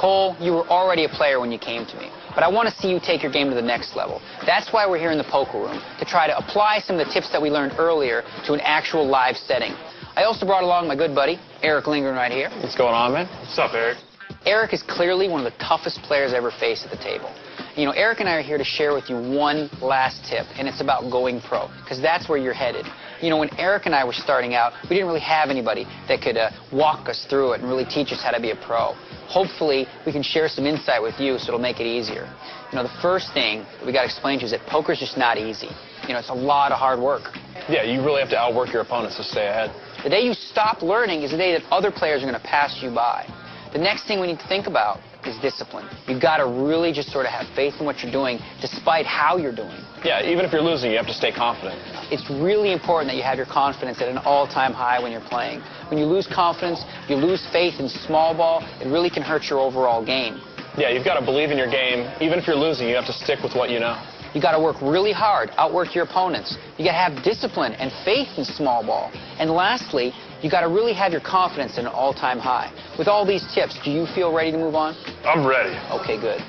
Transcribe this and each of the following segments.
Cole, you were already a player when you came to me, but I want to see you take your game to the next level. That's why we're here in the poker room, to try to apply some of the tips that we learned earlier to an actual live setting. I also brought along my good buddy, Eric Lindgren, right here. What's going on, man? What's up, Eric? Eric is clearly one of the toughest players I ever faced at the table. You know, Eric and I are here to share with you one last tip, and it's about going pro, because that's where you're headed. You know, when Eric and I were starting out, we didn't really have anybody that could walk us through it and really teach us how to be a pro. Hopefully, we can share some insight with you so it'll make it easier. You know, the first thing that we got to explain to you is that poker's just not easy. You know, it's a lot of hard work. Yeah, you really have to outwork your opponents to stay ahead. The day you stop learning is the day that other players are going to pass you by. The next thing we need to think about is discipline. You've got to really just sort of have faith in what you're doing, despite how you're doing. Yeah, even if you're losing, you have to stay confident. It's really important that you have your confidence at an all-time high when you're playing. When you lose confidence, you lose faith in small ball, it really can hurt your overall game. Yeah, you've got to believe in your game. Even if you're losing, you have to stick with what you know. You got to work really hard, outwork your opponents. You got to have discipline and faith in small ball. And lastly, you got to really have your confidence at an all-time high. With all these tips, do you feel ready to move on? I'm ready. Okay, good.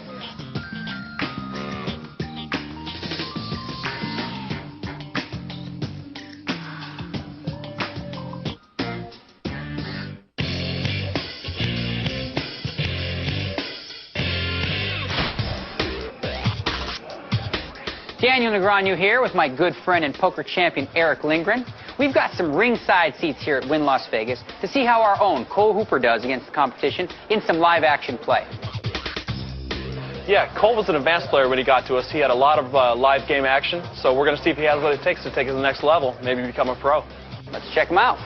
Daniel Negreanu here with my good friend and poker champion Eric Lindgren. We've got some ringside seats here at Wynn Las Vegas to see how our own Cole Hooper does against the competition in some live action play. Yeah, Cole was an advanced player when he got to us. He had a lot of live game action, so we're going to see if he has what it takes to take it to the next level, maybe become a pro. Let's check him out.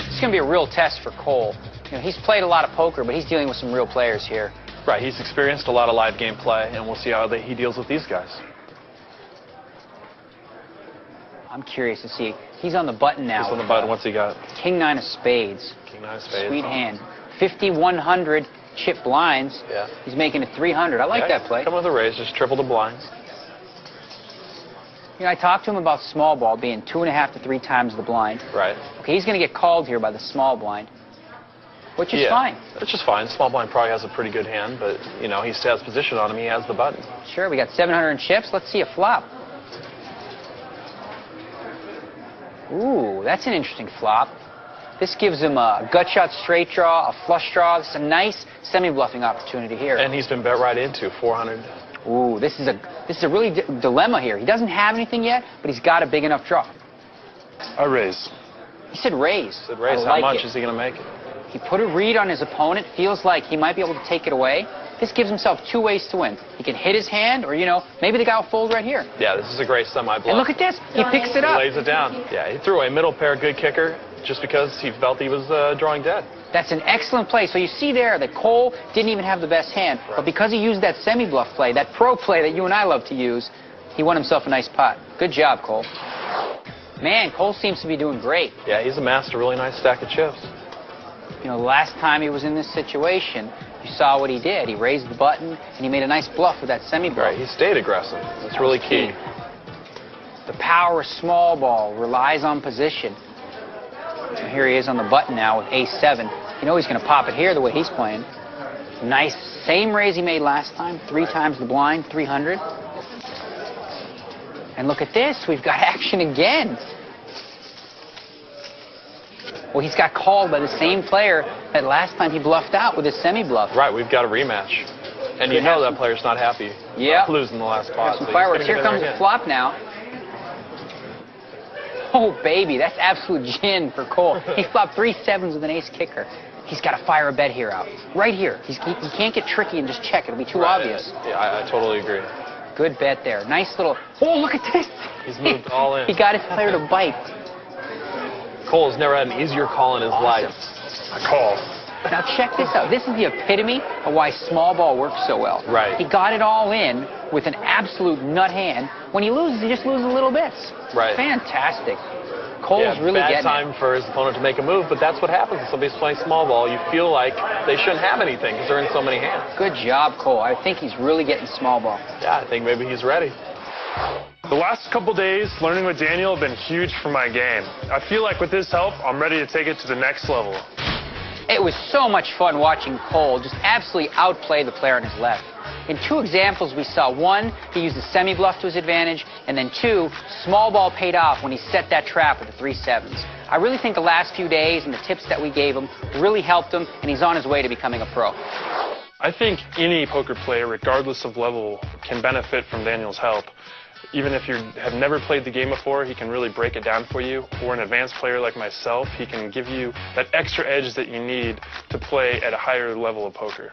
It's going to be a real test for Cole. You know, he's played a lot of poker, but he's dealing with some real players here. Right, he's experienced a lot of live game play, and we'll see how he deals with these guys. I'm curious to see. He's on the button now. He's on the button. What's he got? King-9 of spades. King-9 of spades. Sweet hand. 5,100 chip blinds. Yeah. He's making it 300. I like that play. Come with a raise, just triple the blinds. You know, I talked to him about small ball being 2.5 to 3 times the blind. Right. Okay, he's going to get called here by the small blind, which is fine. It's just fine. Small blind probably has a pretty good hand, but, you know, he still has position on him. He has the button. Sure, we got 700 in chips. Let's see a flop. Ooh, that's an interesting flop. This gives him a gut shot straight draw, a flush draw. This is a nice semi-bluffing opportunity here. And he's been bet right into 400. Ooh, this is a really dilemma here. He doesn't have anything yet, but he's got a big enough draw. I raise. He said raise. He said raise. How much is he going to make it? He put a read on his opponent. Feels like he might be able to take it away. This gives himself 2 ways to win. He can hit his hand, or, you know, maybe the guy will fold right here. Yeah, this is a great semi-bluff. And look at this. He picks it up. He lays it down. Yeah, he threw a middle pair good kicker just because he felt he was drawing dead. That's an excellent play. So you see there that Cole didn't even have the best hand, but because he used that semi-bluff play, that pro play that you and I love to use, he won himself a nice pot. Good job, Cole. Man, Cole seems to be doing great. Yeah, he's amassed a really nice stack of chips. You know, the last time he was in this situation, you saw what he did. He raised the button, and he made a nice bluff with that semi-bluff. Right, he stayed aggressive. That's really key. The power of small ball relies on position. And here he is on the button now with ace-7. You know he's going to pop it here the way he's playing. Nice, same raise he made last time, 3 times the blind, 300. And look at this, we've got action again. Well, he's got called by the same player that last time he bluffed out with his semi-bluff. Right, we've got a rematch. And you know that player's not happy. Yeah. Losing the last spot. Some fireworks. Here comes the flop now. Oh, baby, that's absolute gin for Cole. He flopped 3 sevens with an ace kicker. He's got to fire a bet here out. Right here. He can't get tricky and just check. It'll be too obvious. Yeah, I totally agree. Good bet there. Nice little... Oh, look at this. He's moved all in. He got his player to bite. Cole's never had an easier call in his life. I call. Now check this out. This is the epitome of why small ball works so well. Right. He got it all in with an absolute nut hand. When he loses, he just loses little bits. Right. Fantastic. Cole's really getting it. Bad time for his opponent to make a move, but that's what happens when somebody's playing small ball. You feel like they shouldn't have anything because they're in so many hands. Good job, Cole. I think he's really getting small ball. Yeah, I think maybe he's ready. The last couple days learning with Daniel have been huge for my game. I feel like with his help, I'm ready to take it to the next level. It was so much fun watching Cole just absolutely outplay the player on his left. In 2 examples we saw, 1, he used the semi-bluff to his advantage, and then 2, small ball paid off when he set that trap with the 3-7s. I really think the last few days and the tips that we gave him really helped him, and he's on his way to becoming a pro. I think any poker player, regardless of level, can benefit from Daniel's help. Even if you have never played the game before, he can really break it down for you. Or an advanced player like myself, he can give you that extra edge that you need to play at a higher level of poker.